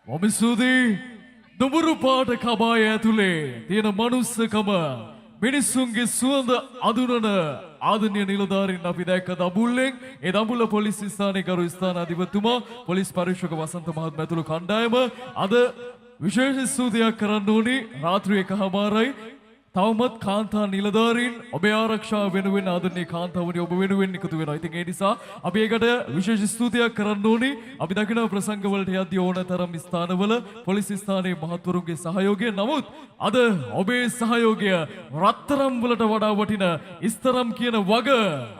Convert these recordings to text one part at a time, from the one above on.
ඔමිසුදී දුඹුරු පාට කබාය ඇතුලේ තියෙන මනුස්සකම මිනිස්සුන්ගේ සුවඳ අඳුනන ආදරණීය නිලධාරීන් අපි දැක්ක දඹුල්ලෙන් ඒ දඹුල්ල පොලිස් ස්ථානයේ ගරු ස්ථාන අධිපතිතුමා පොලිස් පරීක්ෂක වසන්ත මහත්මයා ඇතුළු කණ්ඩායම අද විශේෂ ස්තුතියක් කරන්න ඕනි රාත්‍රී 1:00යි තවමත් කාන්තා නිලධාරීන් ඔබේ ආරක්ෂාව වෙනුවෙන් ආදරණීය කාන්තාවනි ඔබ වෙනුවෙන් එකතු වෙනවා. ඉතින් ඒ නිසා අපි ඒකට විශේෂ ස්තුතියක් කරන්න ඕනි. අපි දකින ප්‍රසංග වලට යද්දී ඕනතරම් ස්ථානවල පොලිස් ස්ථානයේ මහත්වරුන්ගේ සහයෝගය. නමුත් අද ඔබේ සහයෝගය රත්තරම් වලට වඩා වටින ඉස්තරම් කියන වග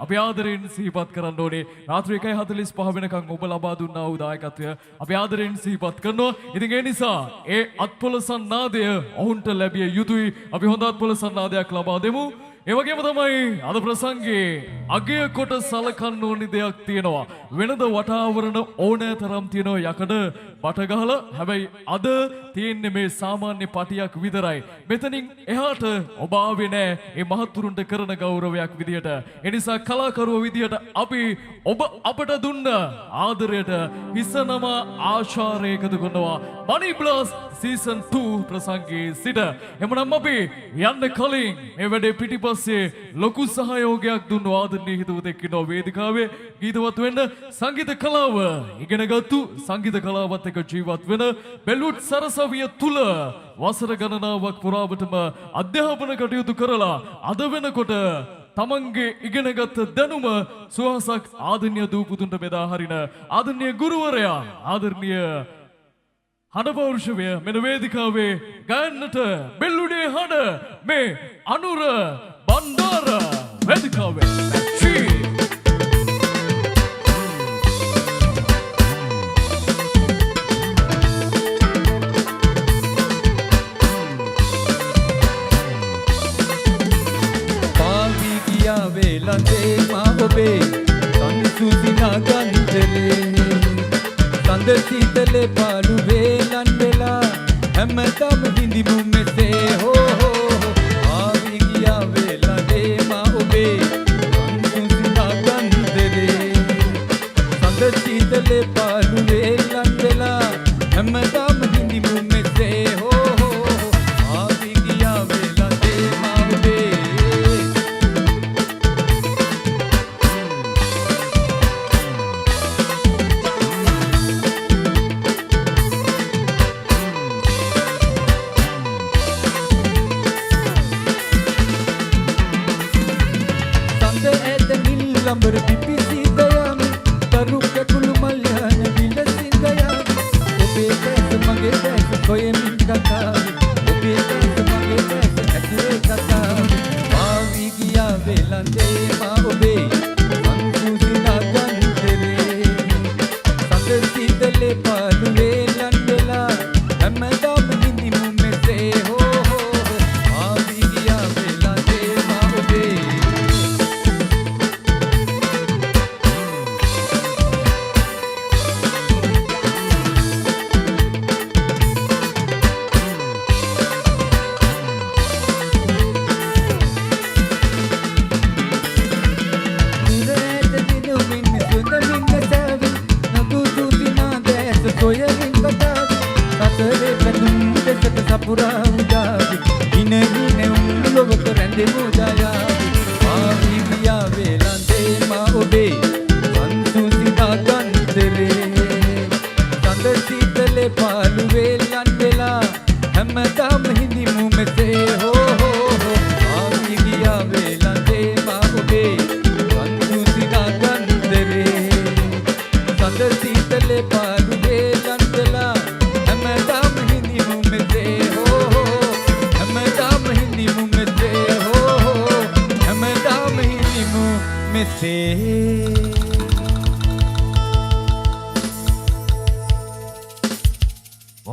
අපි ආදරෙන් සිහිපත් කරන්න ඕනේ. රාත්‍රී 1:45 වෙනකන් ඔබ ලබා දුන්නා වූ දායකත්වය අපි ආදරෙන් සිහිපත් කරනවා. ඉතින් ඒ නිසා ඒ අත්පොලසන් නාදය ඔවුන්ට ලැබිය යුතුයි. අපි හොඳ සන්නාදයක් ලබා දෙමු. ඒ වගේම තමයි අද ප්‍රසංගයේ අගය කොට සලකන්න ඕනි දෙයක් තියෙනවා. වෙනද වටාවරණ ඕනෑතරම් තියෙනවා යකඩ බට ගහලා. හැබැයි අද තියෙන්නේ මේ සාමාන්‍ය පටියක් විතරයි. මෙතනින් එහාට ඔබ ආවේ නෑ මේ මහත්තුරුන්ට කරන ගෞරවයක් විදියට. ඒ නිසා කලාකරුවෝ විදියට අපි ඔබ අපට දුන්න ආදරයට හිසනම ආශාරය එකතු කරනවා. Money Blast Season 2 ප්‍රසංගයේ සිට. එමනම් අපි යන්න කලින් මේ වැඩේ පිටිපස්සේ ලොකු සහයෝගයක් දුන්නු ආදරණීය හිතවතෙක් ඉන්නවා වේදිකාවේ. ගීතවත් වෙන්න සංගීත කලාව ඉගෙනගත්තු සංගීත කලාවත් එක්ක ජීවත් වෙන බෙල්වුඩ් සරසවිය තුල වසර ගණනාවක් පුරාවටම අධ්‍යාපන කටයුතු කරලා අද වෙනකොට තමන්ගේ ඉගෙනගත් දැනුම සුවහසක් ආදරණීය දූපුතුන්ට බෙදා හරින ආදරණීය ගුරුවරයා ආදරණීය හඬපෞරුෂය මෙන්න වේදිකාවේ ගයන්නට බෙල්ලුඩේ හඬ මේ අනුර බණ්ඩාර වේදිකාවේ පාවි ගියා වේලඳේ මා ඔබේ සංසුදිනා ගන්දලේ සඳ සීතලේ පාළු වේලන් වෙලා හැමදාම හිඳිමු මෙසේ හෝ ආවි ගියා වේලඳේ මා ඔබේ සංසුදිනා ගන්දලේ සඳ සීතලේ පාළු වේලන් වෙලා හැමදාම හිඳිමු මෙසේ හෝ ආවි ගියා වේලඳේ මා ඔබේ lamber pipisi dayami taru kakulu malyana bilasin dayami obe des mage des koye min kata obe des mage des atire kata maavi giya velande ma obe sansudina gantere sanderti dele palu velandela hamadam hindimu mese ho maavi giya velande ma obe Sapura udavi ine ine umlovak rende mujaya maavi giya velande ma obe sansudina gantere sand sitale palu velan vela hamadam hindimu mese ho maavi giya velande ma obe sansudina gantere sand sitale palu velan vela hamadam hindimu mese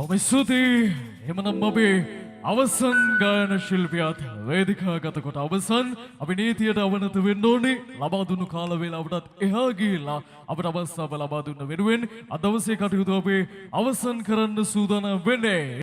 ඔමිසුදී එමනම් අපේ අවසන් ගායන ශිල්පියාත් වේදිකාගත කොට අවසන් අපි නීතියට අවනත වෙන්න ඕනේ. ලබා දුන්නු කාල වේලාවටත් එහා ගිහිල්ලා අපට අවස්ථාව ලබා දුන්න වෙනුවෙන් අද දවසේ කටයුතු අපි අවසන් කරන්න සූදානම් වෙන්නේ.